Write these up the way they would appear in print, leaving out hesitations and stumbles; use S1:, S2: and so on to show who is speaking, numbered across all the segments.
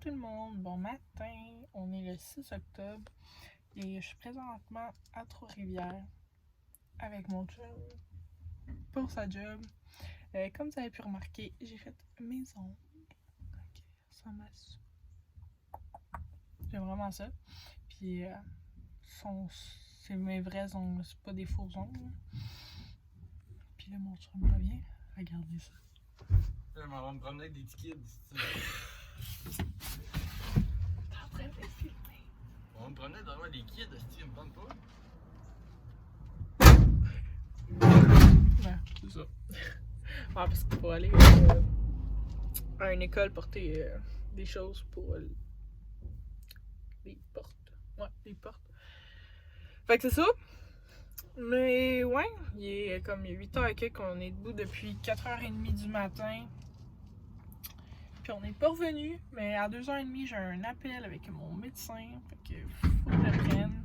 S1: tout le monde, bon matin, on est le 6 octobre et je suis présentement à Trois-Rivières avec mon chum pour sa job. Comme vous avez pu remarquer, j'ai fait mes ongles. Ok, ça masse. J'aime vraiment ça. Puis c'est mes vrais ongles, c'est pas des faux ongles. Puis là, mon chum revient. Regardez ça.
S2: On va me promener avec des petits kids.
S1: T'es en train de filmer.
S2: On va me promener devant des kids, ça me tente pas.
S1: Ouais, c'est ça. Ouais, parce qu'il faut aller à une école porter des choses pour les portes. Ouais, les portes. Fait que c'est ça. Mais ouais, il est comme 8h et quelques qu'on est debout depuis 4h30 du matin. Puis on n'est pas revenu, mais à 2h30, j'ai un appel avec mon médecin. Fait que faut que je le prenne.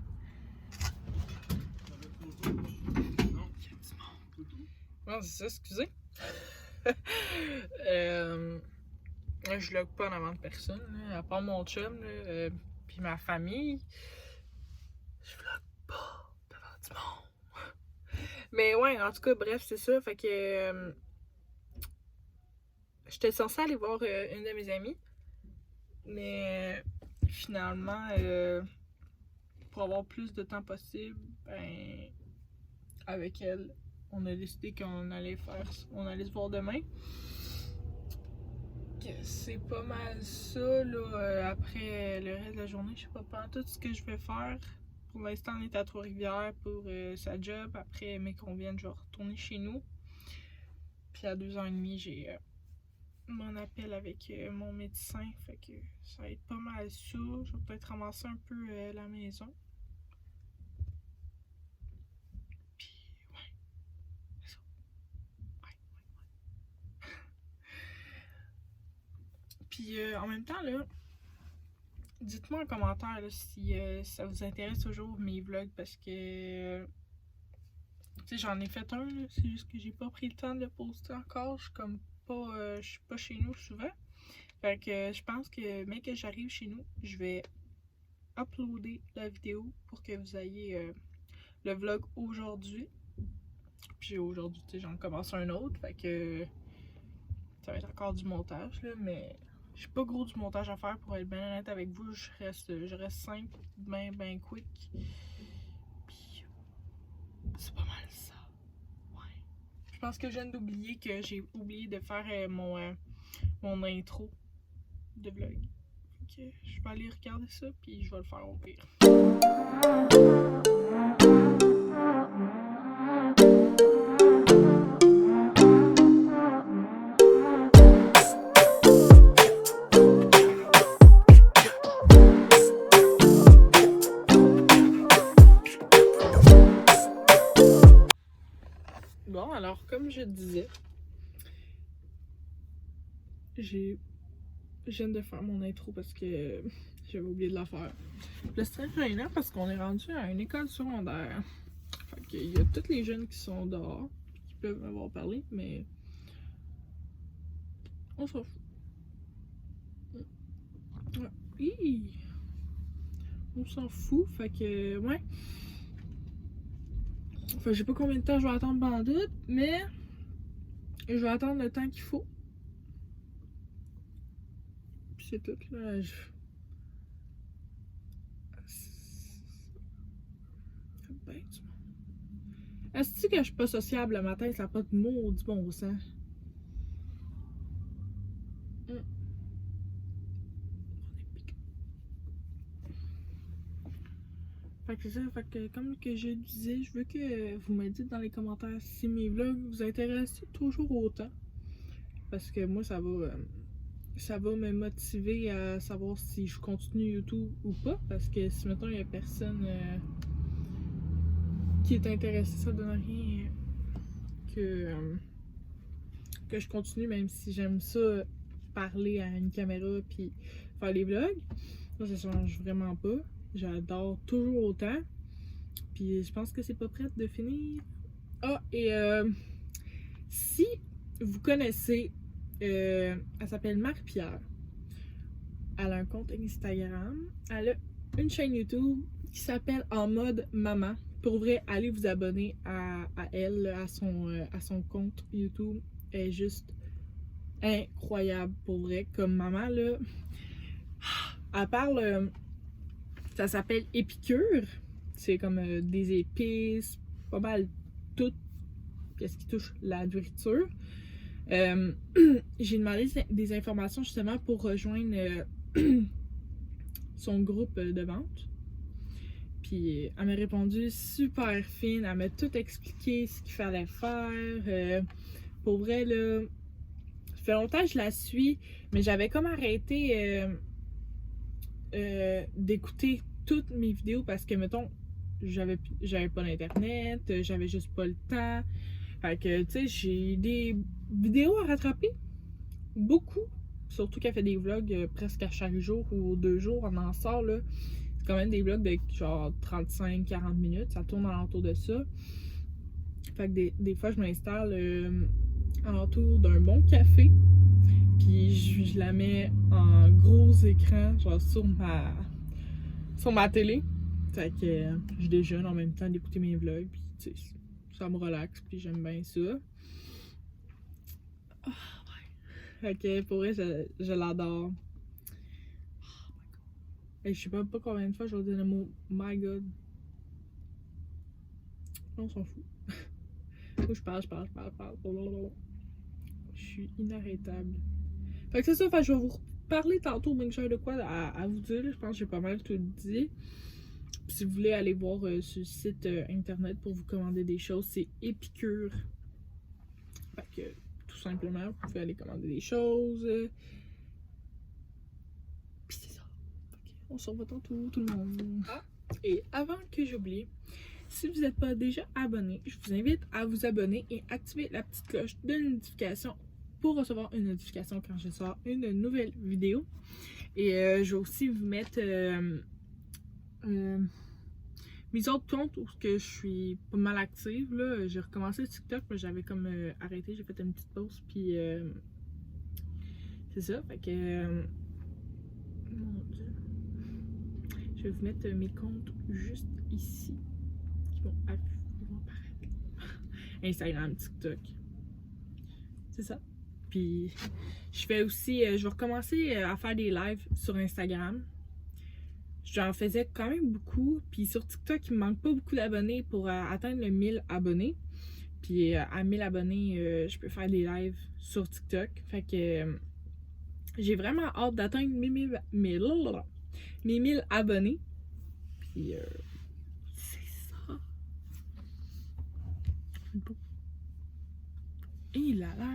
S1: Non, c'est ça, excusez. Je log pas en avant de personne, là, à part mon chum, puis ma famille. Je vlog pas devant du monde. Mais ouais, en tout cas, bref, c'est ça. Fait que j'étais censée aller voir une de mes amies. Mais finalement, pour avoir plus de temps possible, ben, avec elle, on a décidé qu'on allait se voir demain. C'est pas mal ça, là, après le reste de la journée, je sais pas tout ce que je vais faire. Pour l'instant, on est à Trois-Rivières pour sa job. Après, mais qu'on vienne, je vais retourner chez nous. Puis à 2h30, j'ai mon appel avec mon médecin. Fait que ça va être pas mal ça. Je vais peut-être ramasser un peu la maison. Puis, ouais. C'est ça. Ouais. Puis en même temps, là, dites-moi en commentaire là, si ça vous intéresse toujours mes vlogs parce que tu sais, j'en ai fait un, c'est juste que j'ai pas pris le temps de le poster encore. Je suis comme pas je suis pas chez nous souvent. Fait que je pense que dès que j'arrive chez nous, je vais uploader la vidéo pour que vous ayez le vlog aujourd'hui. Puis aujourd'hui, tu sais, j'en commence un autre. Fait que ça va être encore du montage là, mais j'ai pas gros du montage à faire pour être bien honnête avec vous. Je reste simple, ben quick. Puis c'est pas mal ça. Ouais. Je pense que je viens d'oublier que j'ai oublié de faire mon intro de vlog. Fait que je vais aller regarder ça puis je vais le faire au pire. Bon, alors, comme je disais, je viens de faire mon intro parce que j'avais oublié de la faire. Le stress gênant parce qu'on est rendu à une école secondaire. Fait qu'il y a tous les jeunes qui sont dehors, qui peuvent m'avoir parlé, mais on s'en fout. Ouais. Hi! On s'en fout, fait que, ouais. Enfin, je sais pas combien de temps je vais attendre Bandit, mais je vais attendre le temps qu'il faut. Puis c'est tout, là. Est-ce que je suis pas sociable le matin, ça n'a pas de maudit bon sens? Fait que c'est ça, fait que comme que je disais, je veux que vous me dites dans les commentaires si mes vlogs vous intéressent toujours autant. Parce que moi, ça va me motiver à savoir si je continue YouTube ou pas. Parce que si maintenant il y a personne qui est intéressé, ça donne rien que je continue, même si j'aime ça parler à une caméra puis faire les vlogs. Ça change vraiment pas. J'adore toujours autant. Puis je pense que c'est pas prêt de finir. Ah, et si vous connaissez, elle s'appelle Marie-Pierre. elle a un compte Instagram, elle a une chaîne YouTube qui s'appelle En mode maman. Pour vrai, allez vous abonner à elle, à son compte YouTube. Elle est juste incroyable pour vrai. Comme maman, là, elle parle, ça s'appelle Épicure. C'est comme des épices, pas mal tout ce qui touche la nourriture. J'ai demandé des informations justement pour rejoindre son groupe de vente. Puis elle m'a répondu super fine, elle m'a tout expliqué ce qu'il fallait faire. Pour vrai, là, ça fait longtemps que je la suis, mais j'avais comme arrêté d'écouter toutes mes vidéos parce que, mettons, j'avais pas d'internet, j'avais juste pas le temps. Fait que, tu sais, j'ai des vidéos à rattraper. Beaucoup. Surtout qu'elle fait des vlogs presque à chaque jour ou 2 jours, on en sort, là. C'est quand même des vlogs de genre 35-40 minutes. Ça tourne alentour de ça. Fait que des fois, je m'installe alentour d'un bon café. Puis je la mets en gros écran, genre sur ma télé. Fait que je déjeune en même temps d'écouter mes vlogs. Puis tu sais, ça me relaxe. Puis j'aime bien ça. Oh, ouais. Fait que pour vrai, je l'adore. Et je sais pas combien de fois je vais dire le mot my god. On s'en fout. Moi, je parle. Je suis inarrêtable. Fait que c'est ça, fait que je vais vous parler tantôt, mais que j'ai de quoi à vous dire. Je pense que j'ai pas mal tout dit. Puis si vous voulez aller voir sur le site internet pour vous commander des choses, c'est Épicure. Fait que tout simplement, vous pouvez aller commander des choses. Puis c'est ça. Fait on se revoit tantôt, tout le monde. Et avant que j'oublie, si vous n'êtes pas déjà abonné, je vous invite à vous abonner et activer la petite cloche de notification pour recevoir une notification quand je sors une nouvelle vidéo. Et je vais aussi vous mettre mes autres comptes où je suis pas mal active. Là. J'ai recommencé TikTok, mais j'avais comme arrêté, j'ai fait une petite pause. Puis c'est ça, fait que mon Dieu. Je vais vous mettre mes comptes juste ici. Qui vont apparaître. Instagram, TikTok. C'est ça. Puis je fais aussi, je vais recommencer à faire des lives sur Instagram. J'en faisais quand même beaucoup. Puis sur TikTok, il me manque pas beaucoup d'abonnés pour atteindre le 1000 abonnés. Puis à 1000 abonnés, je peux faire des lives sur TikTok. Fait que j'ai vraiment hâte d'atteindre mes 1000 abonnés. Puis c'est ça. Bon. Et là là.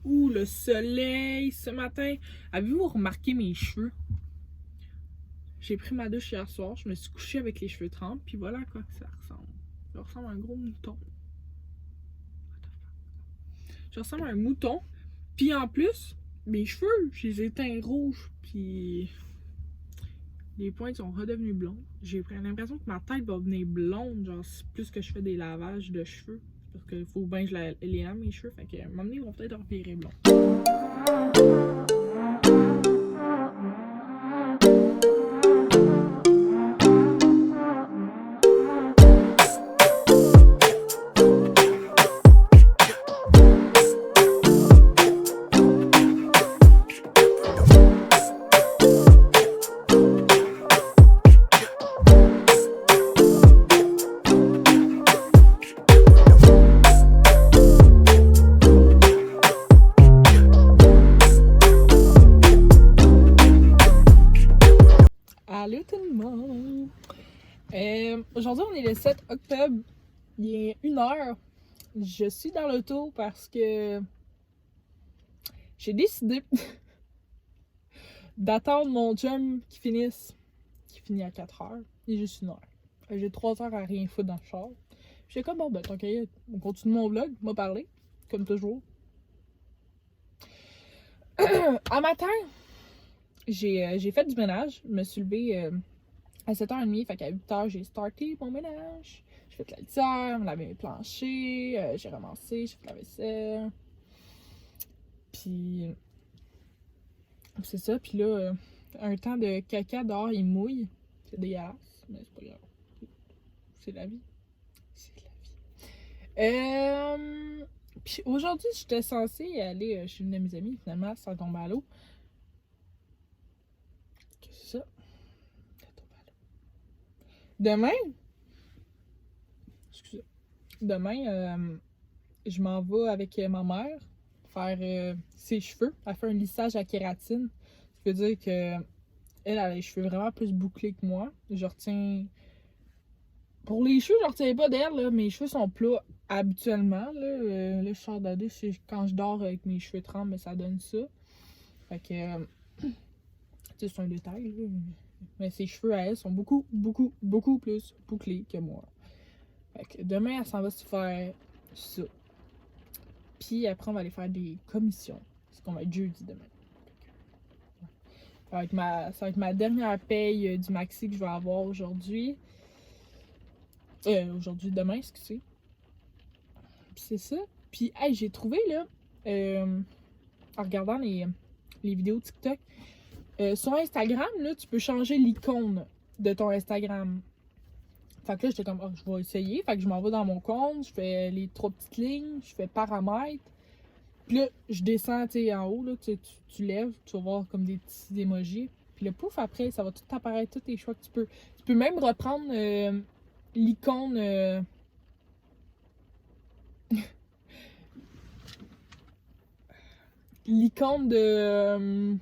S1: Ouh, le soleil ce matin. Avez-vous remarqué mes cheveux? J'ai pris ma douche hier soir, je me suis couchée avec les cheveux trempés, puis voilà à quoi que ça ressemble. Ça ressemble à un gros mouton. Je ressemble à un mouton. Puis en plus, mes cheveux, je les ai teints rouges, puis les pointes sont redevenues blondes. J'ai l'impression que ma tête va devenir blonde, genre plus que je fais des lavages de cheveux. Parce qu'il faut bien que je les lave mes cheveux, fait que à un moment donné, ils vont peut-être revirer blond. Allô tout le monde! Aujourd'hui, on est le 7 octobre. Il est 1h. Je suis dans l'auto parce que j'ai décidé d'attendre mon chum qui finit à 4h. Il est juste 1h. J'ai 3 heures à rien foutre dans le char. J'étais comme, bon, ben, tant qu'à y être, on continue mon vlog, m'a parlé, comme toujours. Un matin, j'ai fait du ménage. Je me suis levée à 7h30, fait qu'à 8h, j'ai starté mon ménage. J'ai fait la litière, lavé mes planchers, j'ai ramassé, j'ai fait la vaisselle. Puis C'est ça, puis là, un temps de caca dehors, il mouille. C'est dégueulasse, mais c'est pas grave. C'est la vie. C'est la vie. Puis aujourd'hui, j'étais censée aller chez une de mes amies, finalement, ça tombe à l'eau. Qu'est-ce que c'est ça? Ça tombe à l'eau. Demain, je m'en vais avec ma mère faire ses cheveux. Elle fait un lissage à kératine. Ça veut dire que elle a les cheveux vraiment plus bouclés que moi. Je retiens. Pour les cheveux, je retiens pas d'elle, là. Mes cheveux sont plats habituellement. Là, je sors de la douche, quand je dors avec mes cheveux trempés, mais ça donne ça. Fait que. Tu sais, c'est un détail, là. Mais ses cheveux à elle sont beaucoup, beaucoup, beaucoup plus bouclés que moi. Fait que demain, elle s'en va se faire ça. Puis après, on va aller faire des commissions. Parce qu'on va être jeudi demain. Ça va être ma dernière paye du maxi que je vais avoir aujourd'hui. Demain, excusez. Puis c'est ça. Puis, hey, j'ai trouvé, là, en regardant les vidéos TikTok, sur Instagram, là, tu peux changer l'icône de ton Instagram. Fait que là, j'étais comme, oh, je vais essayer. Fait que je m'en vais dans mon compte, je fais les 3 petites lignes, je fais paramètres. Puis là, je descends, tu sais, en haut, là, tu lèves, tu vas voir comme des petits emojis. Puis le pouf, après, ça va tout apparaître, tous les choix que tu peux. Tu peux même reprendre l'icône... l'icône de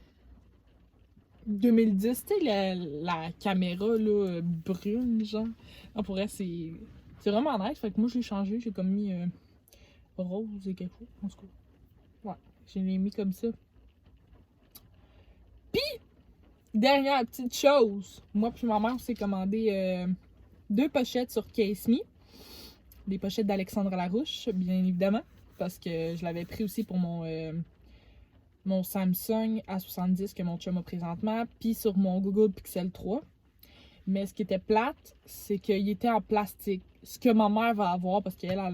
S1: 2010, tu sais, la caméra, là, brune, genre. Non, pour vrai, c'est vraiment nice. Fait que moi, je l'ai changé, j'ai comme mis rose et quelque chose, en tout cas. Ouais, je l'ai mis comme ça. Puis, dernière petite chose, moi puis ma mère, on s'est commandé 2 pochettes sur Case Me. Des pochettes d'Alexandre Larouche, bien évidemment, parce que je l'avais pris aussi pour mon Samsung A70 que mon chum a présentement, puis sur mon Google Pixel 3. Mais ce qui était plate, c'est qu'il était en plastique. Ce que ma mère va avoir, parce qu'elle a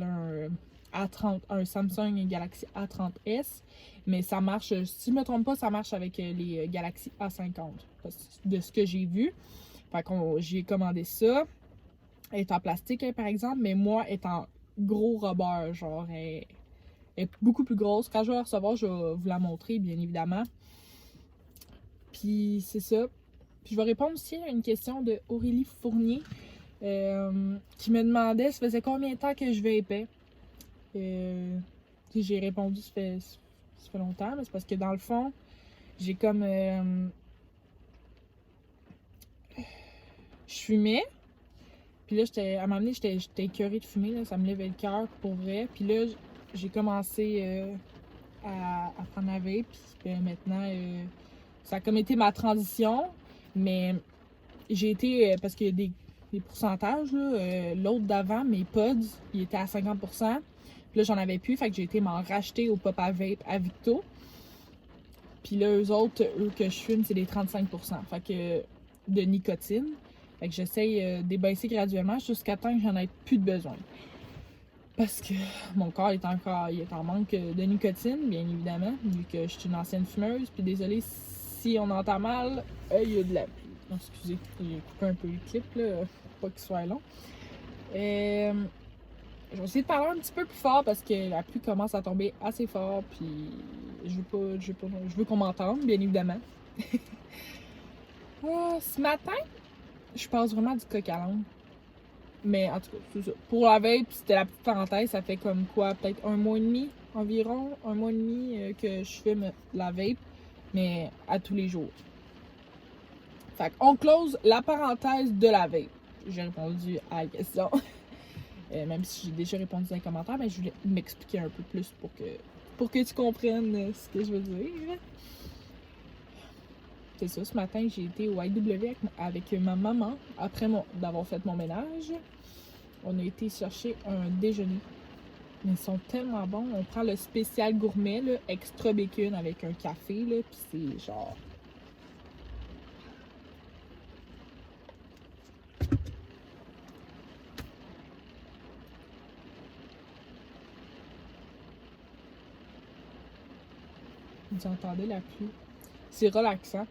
S1: un Samsung Galaxy A30s, mais ça marche, si je ne me trompe pas, ça marche avec les Galaxy A50, de ce que j'ai vu. Fait que j'ai commandé ça. Elle est en plastique, hein, par exemple, mais moi, elle est en gros rubber, genre, elle est beaucoup plus grosse. Quand je vais la recevoir, je vais vous la montrer, bien évidemment. Puis, c'est ça. Puis, je vais répondre aussi à une question de Aurélie Fournier, qui me demandait ça faisait combien de temps que je vapais. J'ai répondu ça fait longtemps, mais c'est parce que dans le fond, j'ai comme... je fumais. Puis là, à un moment donné, j'étais écœurée de fumer, là, ça me levait le cœur pour vrai. Puis là, j'ai commencé à prendre la vape. Puis maintenant, ça a comme été ma transition. Mais j'ai été, parce qu'il y a des pourcentages, l'autre d'avant, mes pods, il était à 50%. Puis là, j'en avais plus, fait que j'ai été m'en racheter au Pop à Vape à Victo. Puis là, eux que je fume, c'est des 35%. Fait que de nicotine. Fait que j'essaye d'ébaisser graduellement jusqu'à temps que j'en ai plus de besoin. Parce que mon corps il est en manque de nicotine, bien évidemment, vu que je suis une ancienne fumeuse. Puis désolé si on entend mal, il y a de la pluie. Non, excusez, j'ai coupé un peu le clip, là, pour pas qu'il soit long. Je vais essayer de parler un petit peu plus fort parce que la pluie commence à tomber assez fort. Puis je veux qu'on m'entende, bien évidemment. Ce matin, je passe vraiment du coq à l'âne. Mais en tout cas, c'est ça. Pour la vape, c'était la petite parenthèse, ça fait comme quoi, peut-être 1 mois et demi environ, 1 mois et demi que je fume la vape, mais à tous les jours. Fait qu'on close la parenthèse de la vape. J'ai répondu à la question. Même si j'ai déjà répondu dans les commentaires, mais je voulais m'expliquer un peu plus pour que tu comprennes ce que je veux dire. C'est ça, ce matin, j'ai été au IW avec ma maman après d'avoir fait mon ménage. On a été chercher un déjeuner. Mais ils sont tellement bons. On prend le spécial gourmet, là, extra bacon avec un café, là, puis c'est genre... Vous entendez la pluie? c'est relaxant.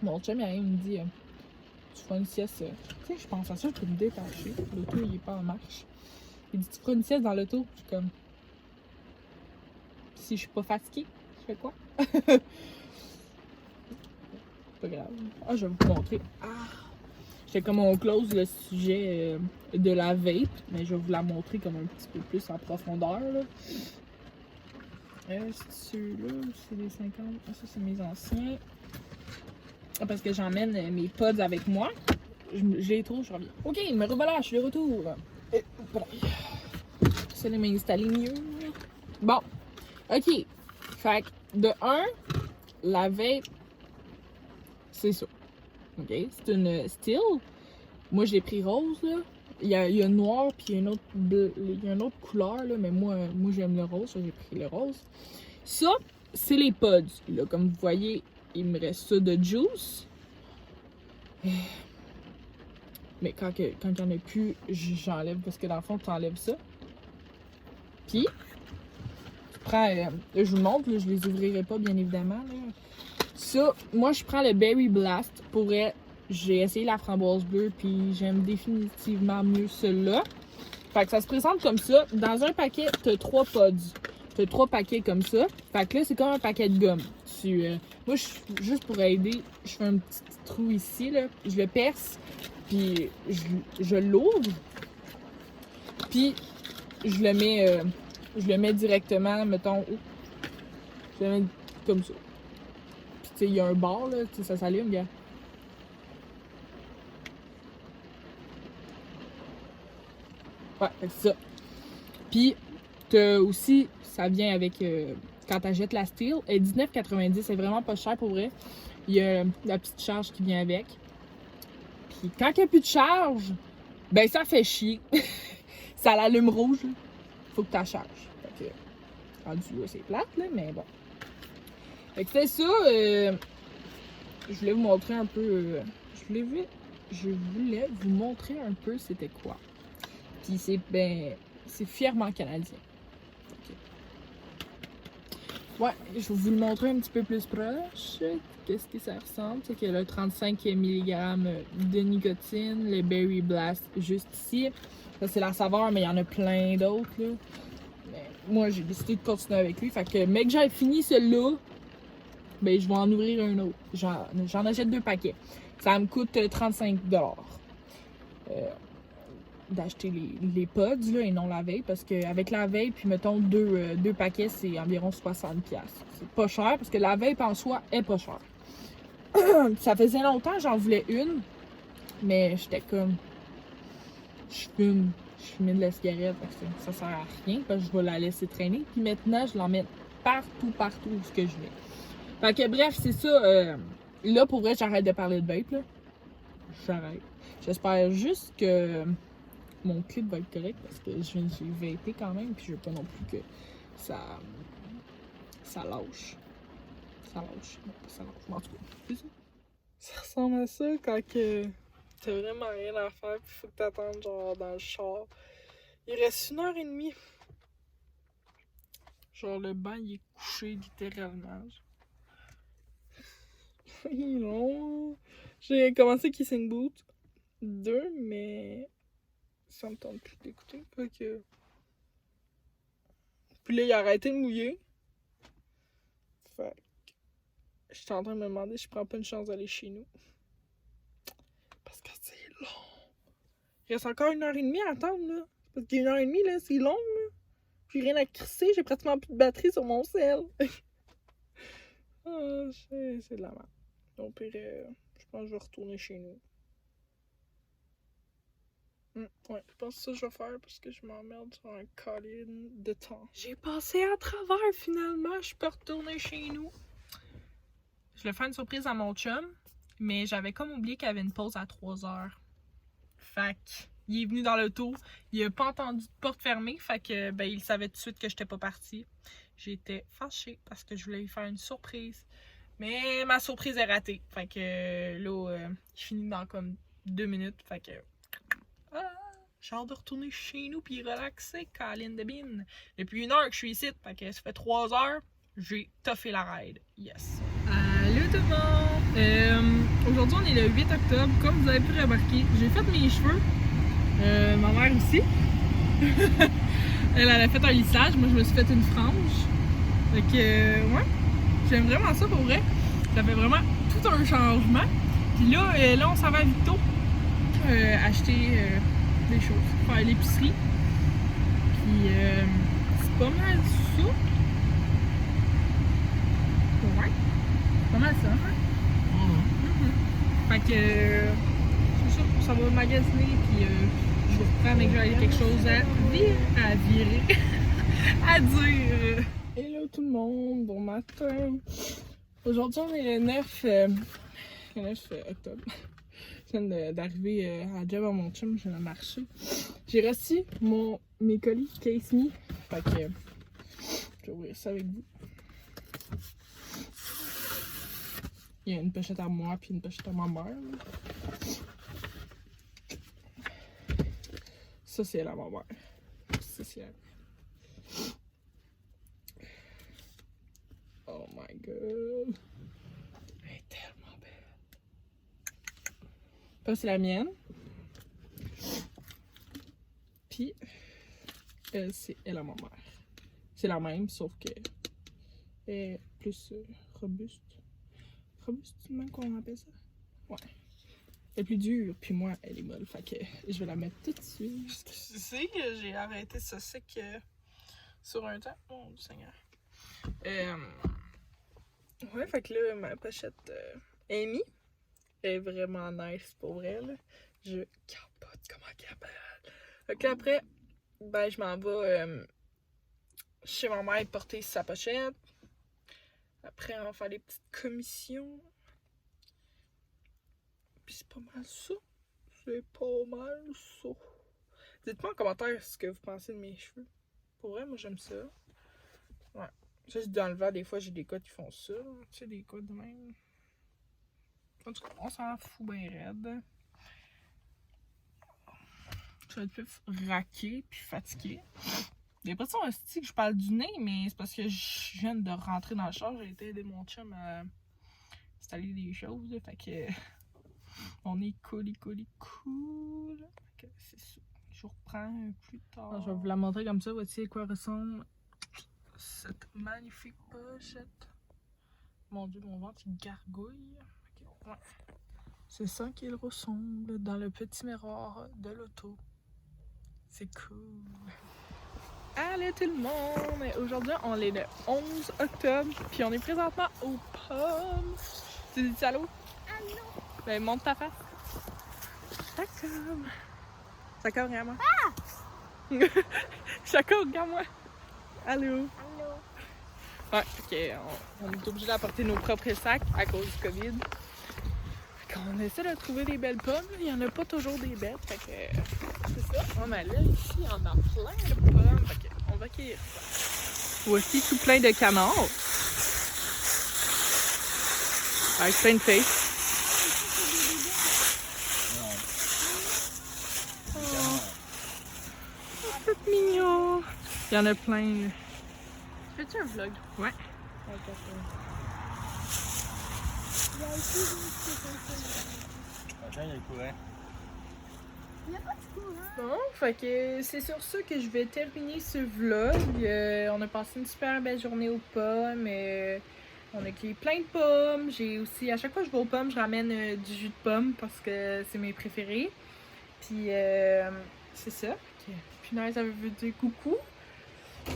S1: Mon chum, il me dit, tu feras une sieste. Tu sais, je pense à ça, je peux me détacher. L'auto, il est pas en marche. Il dit, tu feras une sieste dans l'auto. Je suis comme, si je suis pas fatiguée, je fais quoi? Pas grave. Ah, je vais vous montrer. Ah! J'étais comme on close le sujet de la vape, mais je vais vous la montrer comme un petit peu plus en profondeur, là. C'est ceux-là, c'est les 50. Ah, ça, c'est mes anciens. Ah, parce que j'emmène mes pods avec moi. Je les trouve, je reviens. Ok, me revoilà, je suis de retour. Ça les m'installer mieux. Bon, ok. Fait que, de 1, la vape, c'est ça. Ok, c'est une steel. Moi, j'ai pris rose, là. Il y a noir, puis il y a une autre bleu, il y a une autre couleur, là, mais moi j'aime le rose, j'ai pris le rose. Ça, c'est les pods. Là, comme vous voyez, il me reste ça de juice. Mais quand il n'y en a plus, j'enlève, parce que dans le fond, tu enlèves ça. Puis, tu prends, je vous montre, là, je les ouvrirai pas, bien évidemment. Là. Ça, moi, je prends le Berry Blast. Pour vrai, j'ai essayé la framboise bleue, puis j'aime définitivement mieux celle-là. Fait que ça se présente comme ça. Dans un paquet, t'as 3 pods. T'as 3 paquets comme ça. Fait que là, c'est comme un paquet de gomme. Moi, juste pour aider, je fais un petit trou ici, là. Je le perce, puis je l'ouvre. Puis, je le mets directement, mettons, je le mets comme ça. Puis, tu sais, il y a un bar, là, tu sais, ça s'allume, gars. Ouais, c'est ça. Puis, t'as aussi, ça vient avec, quand t'achètes la steel, elle est 19,90, c'est vraiment pas cher pour vrai. Il y a la petite charge qui vient avec. Puis, quand il n'y a plus de charge, ben ça fait chier. Ça l'allume rouge, là. Faut que t'as charge. Fait que, rendu là, c'est plate, là, mais bon. Fait que c'est ça, je voulais vous montrer un peu, je voulais vous montrer un peu c'était quoi. Puis c'est fièrement canadien. Okay. Ouais, je vais vous le montrer un petit peu plus proche. Qu'est-ce que ça ressemble? C'est qu'il y a le 35 mg de nicotine, le Berry Blast juste ici. Ça, c'est la saveur, mais il y en a plein d'autres, là. Mais moi, j'ai décidé de continuer avec lui. Fait que, mec, que j'avais fini celui-là, ben, je vais en ouvrir un autre. J'en achète 2 paquets. Ça me coûte 35 $. D'acheter les pods là, et non la vape, parce qu'avec la vape, puis mettons 2 paquets, c'est environ 60$. C'est pas cher, parce que la vape en soi est pas chère. Ça faisait longtemps que j'en voulais une, mais j'étais comme, je fumais de la cigarette, parce que ça sert à rien, parce que je vais la laisser traîner, puis maintenant, je l'emmène partout où ce que je vais. Fait que bref, c'est ça, là, pour vrai, j'arrête de parler de vape, là. J'arrête. J'espère juste que mon clip va être correct parce que j'ai vapé quand même, puis je veux pas non plus que ça lâche. Ça lâche. Non, pas ça lâche. Mais en tout cas, c'est ça. Ça ressemble à ça quand que t'as vraiment rien à faire, puis faut que t'attendes genre dans le char. Il reste 1h30. Genre le banc il est couché littéralement. Il est long. J'ai commencé Kissing Boot 2, mais ça me tente plus d'écouter. Fait que. Puis là, il a arrêté de mouiller. Fait que. J'étais en train de me demander si je prends pas une chance d'aller chez nous. Parce que c'est long. Il reste encore 1h30 à attendre, là. Parce que 1h30, là, c'est long, là. J'ai rien à crisser, j'ai pratiquement plus de batterie sur mon sel. Ah, c'est de la merde. Au pire, je pense que je vais retourner chez nous. Ouais, je pense que ça je vais faire parce que je m'emmerde sur un collier de temps. J'ai passé à travers finalement, je peux retourner chez nous. Je voulais faire une surprise à mon chum, mais j'avais comme oublié qu'il y avait une pause à 3h. Fait qu'il est venu dans l'auto, il a pas entendu de porte fermée, fait que ben il savait tout de suite que j'étais pas partie. J'étais fâchée parce que je voulais lui faire une surprise. Mais ma surprise est ratée. Fait que là, je finis dans comme 2 minutes. Fait que. J'ai hâte de retourner chez nous puis relaxer, Colin de Bin. Depuis 1h que je suis ici. Fait que ça fait 3 heures. J'ai toffé la ride. Yes. Allô tout le monde! Aujourd'hui, on est le 8 octobre. Comme vous avez pu remarquer, j'ai fait mes cheveux. Ma mère aussi. Elle a fait un lissage. Moi, je me suis fait une frange. Fait que, ouais, j'aime vraiment ça pour vrai. Ça fait vraiment tout un changement. Puis là on s'en va à Victo acheter des choses, faire l'épicerie. Puis c'est pas mal ça. Ouais, c'est pas mal ça. Hein? Fait que c'est ça, ça va magasiner. Puis je vous reprends dès que j'ai quelque chose à virer, à dire. Hello tout le monde, bon matin. Aujourd'hui on est le 9 octobre. Je viens d'arriver à job à mon chum, je viens de marcher. J'ai reçu mes colis Case Me. Fait que je vais ouvrir ça avec vous. Il y a une pochette à moi puis une pochette à ma mère. Ça c'est elle à ma mère. Ça c'est elle. Oh my god. Elle est tellement belle. Ça c'est la mienne. Puis c'est elle à ma mère. C'est la même sauf que elle est plus robuste. Robuste, même qu'on appelle ça? Ouais. Elle est plus dure, puis moi elle est molle. Fait que je vais la mettre tout de suite. Tu sais que j'ai arrêté ça sec sur un temps. Mon Dieu Seigneur. Ouais, fait que là, ma pochette Amy est vraiment nice pour vrai, là. Je capote comment elle est belle. Fait que après, ben, je m'en vais chez ma mère porter sa pochette. Après, on va faire des petites commissions. Puis c'est pas mal ça. C'est pas mal ça. Dites-moi en commentaire ce que vous pensez de mes cheveux. Pour vrai, moi j'aime ça. Ouais. Juste dans le vent, des fois, j'ai des codes qui font ça. Tu sais, des codes de même. En tout cas, on s'en fout bien raide. Je vais être plus raqué puis fatigué. J'ai l'impression aussi que je parle du nez, mais c'est parce que je viens de rentrer dans le char. J'ai été aider mon chum à installer des choses. Fait que on est cool. Fait que c'est ça. Je vous reprends plus tard. Alors, je vais vous la montrer comme ça. Voici à quoi ressemble cette magnifique pochette. Mon dieu, mon ventre il gargouille. Okay. Ouais. C'est ça qu'il ressemble dans le petit miroir de l'auto. C'est cool. Allez tout le monde! Aujourd'hui, on est le 11 octobre, puis on est présentement aux pommes. Tu dis allô? Allô? Ben, monte ta face. Chacun, regarde-moi. Ah! Chacun, regarde-moi. Allô? Allô? Ouais, ok, on est obligé d'apporter nos propres sacs à cause du COVID. On essaie de trouver des belles pommes, il n'y en a pas toujours des belles, fait que c'est ça. Oh, mais là, ici, il y en a plein de pommes, fait on va cueillir ça. Voici tout plein de canards. Avec plein de feuilles. Oh, c'est mignon. Il y en a plein. Fais-tu un vlog? Ouais.
S2: Attends, il y a le courant.
S3: Il n'y a pas de courant.
S1: Bon, fait que c'est sur ça que je vais terminer ce vlog. On a passé une super belle journée aux pommes. On a cueilli plein de pommes. J'ai aussi, à chaque fois que je vais aux pommes, je ramène du jus de pomme parce que c'est mes préférés. Puis c'est ça. Punaise, ça veut dire coucou.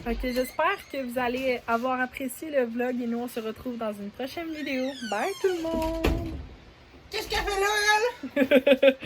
S1: Fait que j'espère que vous allez avoir apprécié le vlog et nous on se retrouve dans une prochaine vidéo. Bye tout le monde!
S2: Qu'est-ce qu'elle fait là, elle?